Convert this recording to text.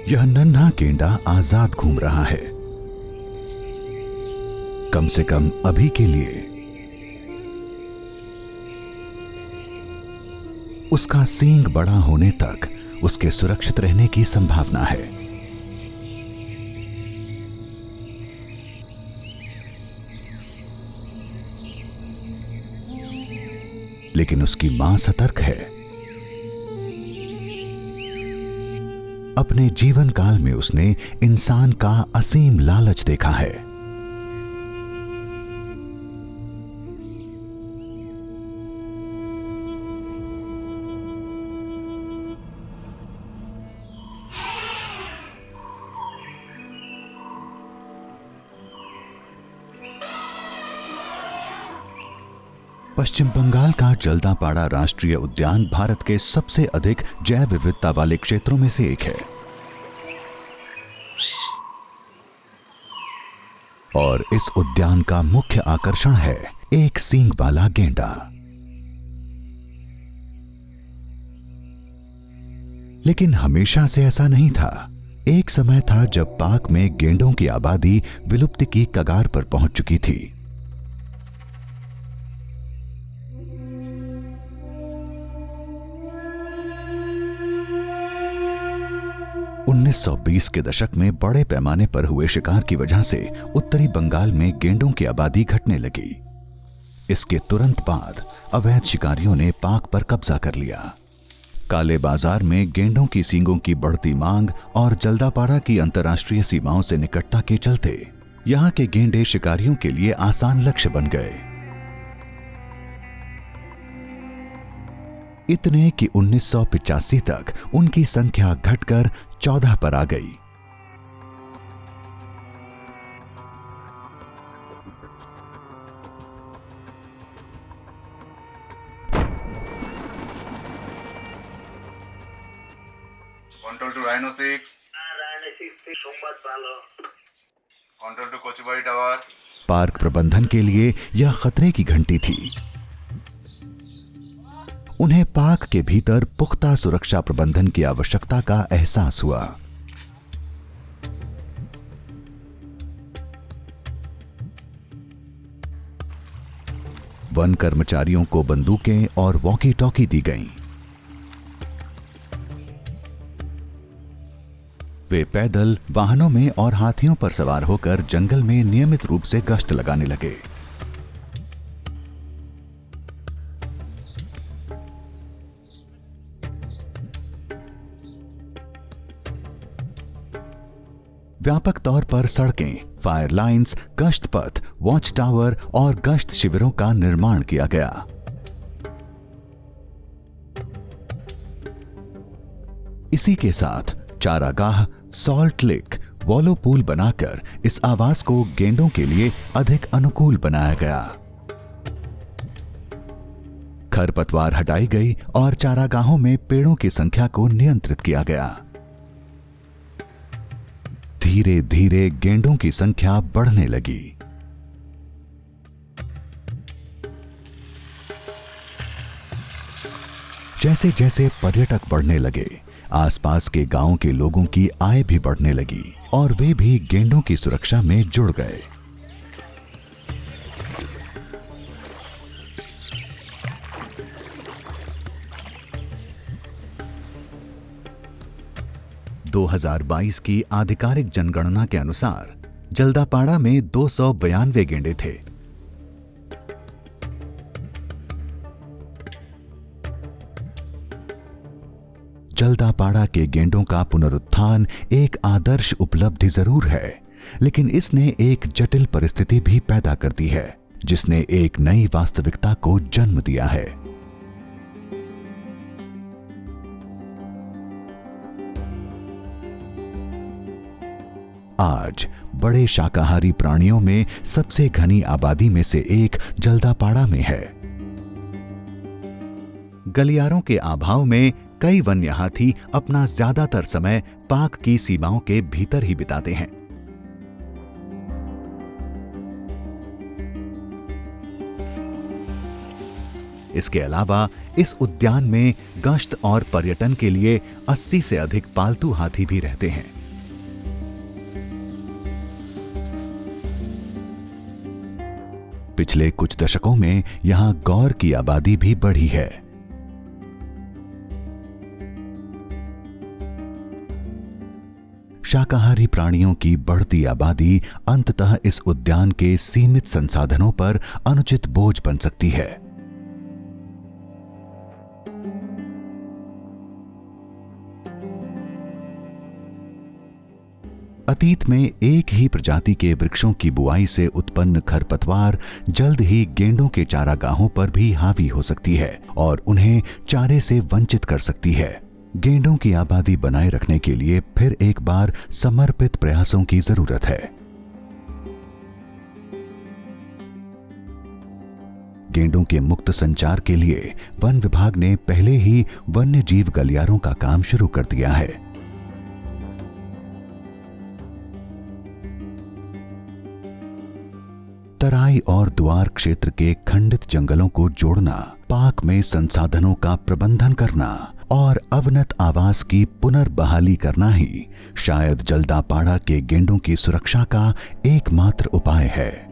यह नन्हा गेंडा आजाद घूम रहा है, कम से कम अभी के लिए। उसका सींग बड़ा होने तक उसके सुरक्षित रहने की संभावना है। लेकिन उसकी मां सतर्क है। अपने जीवन काल में उसने इंसान का असीम लालच देखा है। पश्चिम बंगाल का जल्दापाड़ा राष्ट्रीय उद्यान भारत के सबसे अधिक जैव विविधता वाले क्षेत्रों में से एक है और इस उद्यान का मुख्य आकर्षण है एक सींग वाला गेंडा। लेकिन हमेशा से ऐसा नहीं था। एक समय था जब पाक में गेंडों की आबादी विलुप्ति की कगार पर पहुंच चुकी थी। उन्नीस 1920 के दशक में बड़े पैमाने पर हुए शिकार की वजह से उत्तरी बंगाल में गेंडों की आबादी घटने लगी। इसके तुरंत बाद अवैध शिकारियों ने पाक पर कब्जा कर लिया। काले बाजार में गेंडों की सींगों की बढ़ती मांग और जल्दापाड़ा की अंतर्राष्ट्रीय सीमाओं से निकटता के चलते यहां के गेंडे शिकारियों के लिए आसान लक्ष्य बन गए। इतने कि 1985 तक उनकी संख्या घटकर 14 पर आ गई। कंट्रोल टू राइनो 6 संवाद ভালো। Control to Kochubari tower. Park प्रबंधन के लिए यह खतरे की घंटी थी। उन्हें पार्क के भीतर पुख्ता सुरक्षा प्रबंधन की आवश्यकता का एहसास हुआ। वन कर्मचारियों को बंदूकें और वॉकी टॉकी दी गईं। वे पैदल, वाहनों में और हाथियों पर सवार होकर जंगल में नियमित रूप से गश्त लगाने लगे। व्यापक तौर पर सड़कें, फायर लाइंस, गश्त पथ, वॉच टावर और गश्त शिविरों का निर्माण किया गया। इसी के साथ चारागाह, सॉल्ट लेक, वॉलो पूल बनाकर इस आवास को गेंडों के लिए अधिक अनुकूल बनाया गया। खरपतवार हटाई गई और चारागाहों में पेड़ों की संख्या को नियंत्रित किया गया। धीरे धीरे गेंडों की संख्या बढ़ने लगी। जैसे जैसे पर्यटक बढ़ने लगे, आसपास के गांवों के लोगों की आय भी बढ़ने लगी और वे भी गेंडों की सुरक्षा में जुड़ गए। दो 2022 की आधिकारिक जनगणना के अनुसार जल्दापाड़ा में 292 गेंडे थे। जल्दापाड़ा के गेंडों का पुनरुत्थान एक आदर्श उपलब्धि जरूर है, लेकिन इसने एक जटिल परिस्थिति भी पैदा कर दी है, जिसने एक नई वास्तविकता को जन्म दिया है। आज बड़े शाकाहारी प्राणियों में सबसे घनी आबादी में से एक जल्दापाड़ा में है। गलियारों के अभाव में कई वन्य हाथी अपना ज्यादातर समय पाक की सीमाओं के भीतर ही बिताते हैं। इसके अलावा इस उद्यान में गश्त और पर्यटन के लिए 80 से अधिक पालतू हाथी भी रहते हैं। पिछले कुछ दशकों में यहां गौर की आबादी भी बढ़ी है। शाकाहारी प्राणियों की बढ़ती आबादी अंततः इस उद्यान के सीमित संसाधनों पर अनुचित बोझ बन सकती है। अतीत में एक ही प्रजाति के वृक्षों की बुआई से उत्पन्न खरपतवार जल्द ही गेंडों के चारागाहों पर भी हावी हो सकती है और उन्हें चारे से वंचित कर सकती है। गेंडों की आबादी बनाए रखने के लिए फिर एक बार समर्पित प्रयासों की जरूरत है। गेंडों के मुक्त संचार के लिए वन विभाग ने पहले ही वन्य जीव गलियारों का काम शुरू कर दिया है। तराई और द्वार क्षेत्र के खंडित जंगलों को जोड़ना, पार्क में संसाधनों का प्रबंधन करना और अवनत आवास की पुनर्बहाली करना ही शायद जल्दापाड़ा के गेंडों की सुरक्षा का एकमात्र उपाय है।